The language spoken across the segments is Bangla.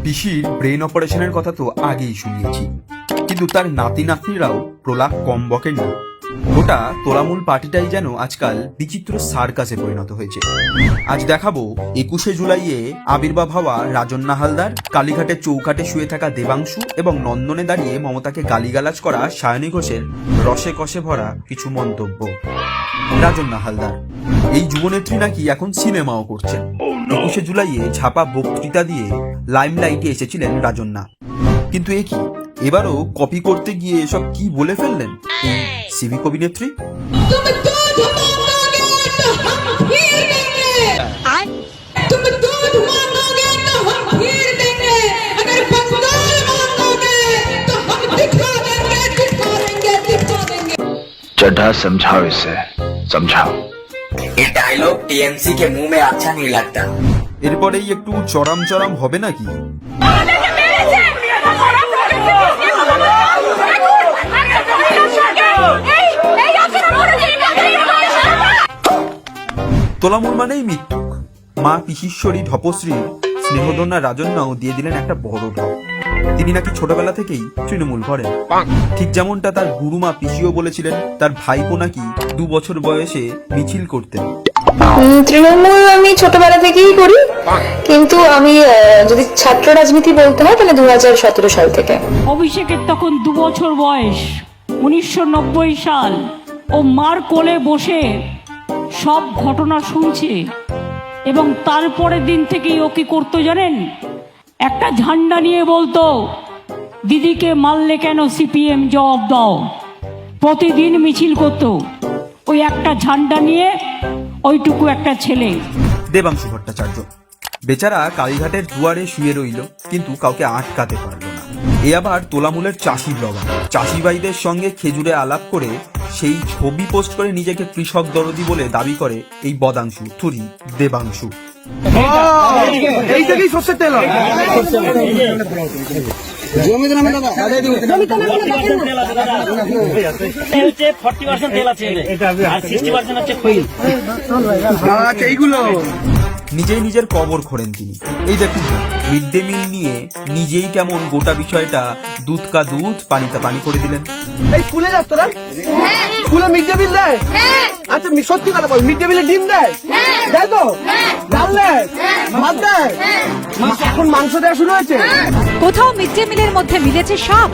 পিসির ব্রেন অপারেশনের কথা তো আগেই শুনিয়েছি, কিন্তু তার নাতি নাতনিরাও প্রলাপ কম বকেন না। গোটা তোলামূল পার্টিটাই যেন আজকাল বিচিত্র সার্কাসে পরিণত হয়েছে। আজ দেখাবো 21শে জুলাইয়ে আবির্ভাব হওয়া রাজন্না হালদার, কালীঘাটের চৌকাটে শুয়ে থাকা দেবাংশু এবং নন্দনে দাঁড়িয়ে মমতাকে গালিগালাজ করা সায়নী ঘোষের রসে কষে ভরা কিছু মন্তব্য। রাজন্না হালদার এই যুবনেত্রী নাকি এখন সিনেমাও করছেন। 21শে জুলাইয়ে ছাপা বক্তৃতা দিয়ে লাইমলাইটে এসেছিলেন রাজন্না, কিন্তু এ কি এবারও কপি করতে গিয়ে এসব কি বলে ফেললেন এই সিভিক অভিনেত্রী। चड्ढा समझाओ इसे, समझाओ। ये डायलॉग टीएमसी के मुंह में अच्छा नहीं लगता। এরপরেই একটু চরম চরম হবে নাকি? তোলামূল মানেই মৃত্যু। মা পিসিশ্বরী ঢপশ্রী স্নেহদন্যা রাজন্যাও দিয়ে দিলেন একটা বড় ঢপ। তিনি নাকি ছোটবেলা থেকেই তৃণমূল করেন, ঠিক যেমনটা তার গুরুমা পিসিও বলেছিলেন তার ভাইপো নাকি 2 বছর বয়সে মিছিল করতেন। তৃণমূল আমি ছোটবেলা থেকেই করি, কিন্তু আমি যদি ছাত্র রাজনীতি বলতে হয় তাহলে 2017 সাল থেকে। অভিষেকের তখন 2 বছর বয়স, 1990 সাল। ও মার কোলে বসে সব ঘটনা শুনছে এবং তারপরের দিন থেকেই ও কি করতো জানেন? একটা ঝান্ডা নিয়ে বলতো, দিদিকে মারলে কেন সিপিএম জবাব দাও। প্রতিদিন মিছিল করতো ওই একটা ঝান্ডা নিয়ে, ওইটুকু একটা ছেলে। দেবাংশু ভট্টাচার্য বেচারা কালীঘাটের দুয়ারে শুয়ে রইল, কিন্তু কাউকে আটকাতে পারল না। এ আবার তোলামূলের চাষি ব্লগার, চাষি ভাইদের সঙ্গে খেজুরে আলাপ করে সেই ছবি পোস্ট করে নিজেকে কৃষক দরদি বলে দাবি করে এই বদাংশু থুরি দেবাংশু। এই থেকেই সর্ষের তেল হয়। নিজেই নিজের কবর খোঁড়েন তিনি। এই দেখুন মিড ডে মিল নিয়ে নিজেই কেমন গোটা বিষয়টা দুধ কা দুধ পানি কা পানি করে দিলেন। এই স্কুলে যাস তোরা? স্কুলে মিড ডে মিল দেয়? আচ্ছা সত্যি কথা বল, মিড ডে মিলে ডিম দেয়? দেয় তো? ডাল দেয়? ভাত দেয়? এখন মাংস দেওয়া শুরু হয়েছে। কোথাও মিড ডে মিলের মধ্যে মিলেছে সাপ,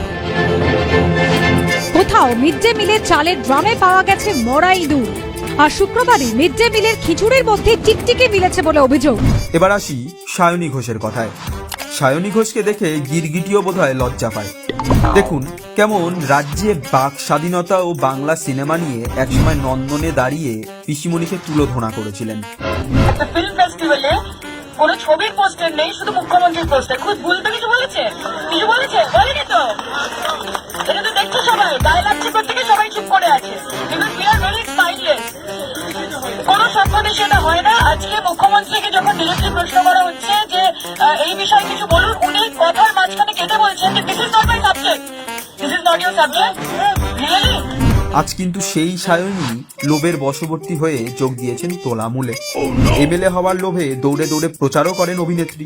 কোথাও মিড ডে মিলের চালের ড্রামে পাওয়া গেছে মরাই দুধ, আর শুক্রবারই মিড ডে মিলের খিচুড়ির মধ্যে টিকটিকি মিলেছে বলে অভিযোগ। এবার আসি সায়নী ঘোষের কথায়। সায়নী ঘোষকে দেখে গিরগিটিও বোধহয় লজ্জা পায়। দেখুন কেমন রাজ্যে বাক স্বাধীনতা ও বাংলা সিনেমা নিয়ে একসময় নন্দনে দাঁড়িয়ে পিসিমণিকে তুলোধনা করেছিলেন। একটা ফিল্ম ফেস্টিভ্যালে কোনো ছবির পোস্টার নেই, শুধু মুখ্যমন্ত্রীর পোস্টার। খুব ভুলতে কিছু বলেছে? কিছু বলেছে? বলেনি তো। এটা তো দেখছো সবাই, গায়ে লাগছে প্রত্যেকে, সবাই চুপ করে আছে। কিন্তু we are very silent। কোনো সম্পদে সেটা হয় না। আজকে মুখ্যমন্ত্রীকে যখন ডিরেক্টলি প্রশ্ন করা হচ্ছে যে এই বিষয়ে কিছু বলুন, উনি কথার মাঝখানে কেটে বলছেন যে this is not my subject, this is not your subject. Really? আজ কিন্তু সেই সায়নী লোভের বশবর্তী হয়ে যোগ দিয়েছেন তোলামূলে। এমএলএ হওয়ার লোভে দৌড়ে দৌড়ে প্রচারও করেন অভিনেত্রী।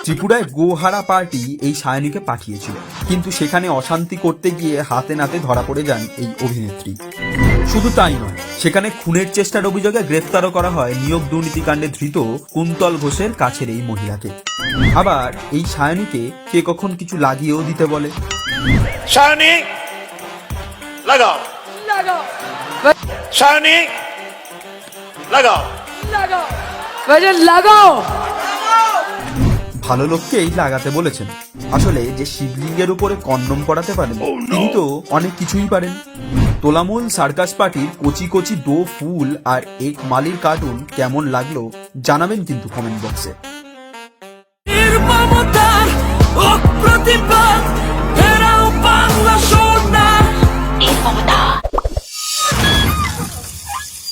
ত্রিপুরায় গোহারা পার্টি এই সায়নীকে পাঠিয়েছিল, কিন্তু সেখানে অশান্তি করতে গিয়ে হাতে নাতে ধরা পড়ে যান এই অভিনেত্রী। শুধু তাই নয়, সেখানে খুনের চেষ্টার অভিযোগে গ্রেফতারও করা হয় নিয়োগ দুর্নীতিকাণ্ডে ধৃত কুন্তল ঘোষের কাছের এই মহিলাকে। আবার এই সায়নীকে কে কখন কিছু লাগিয়েও দিতে বলে। সায়নী লাগাও, সায়নী লাগাও, লাগাও। ভালো লোককেই লাগাতে বলেছেন। আসলে যে শিবলিঙ্গের উপরে কন্ডম করাতে পারেন তিনি তো অনেক কিছুই পারেন। তোলামূল সার্কাস পার্টির কচি কচি 2 ফুল আর 1 মালির কার্টুন কেমন লাগলো জানাবেন কিন্তু কমেন্ট বক্সে।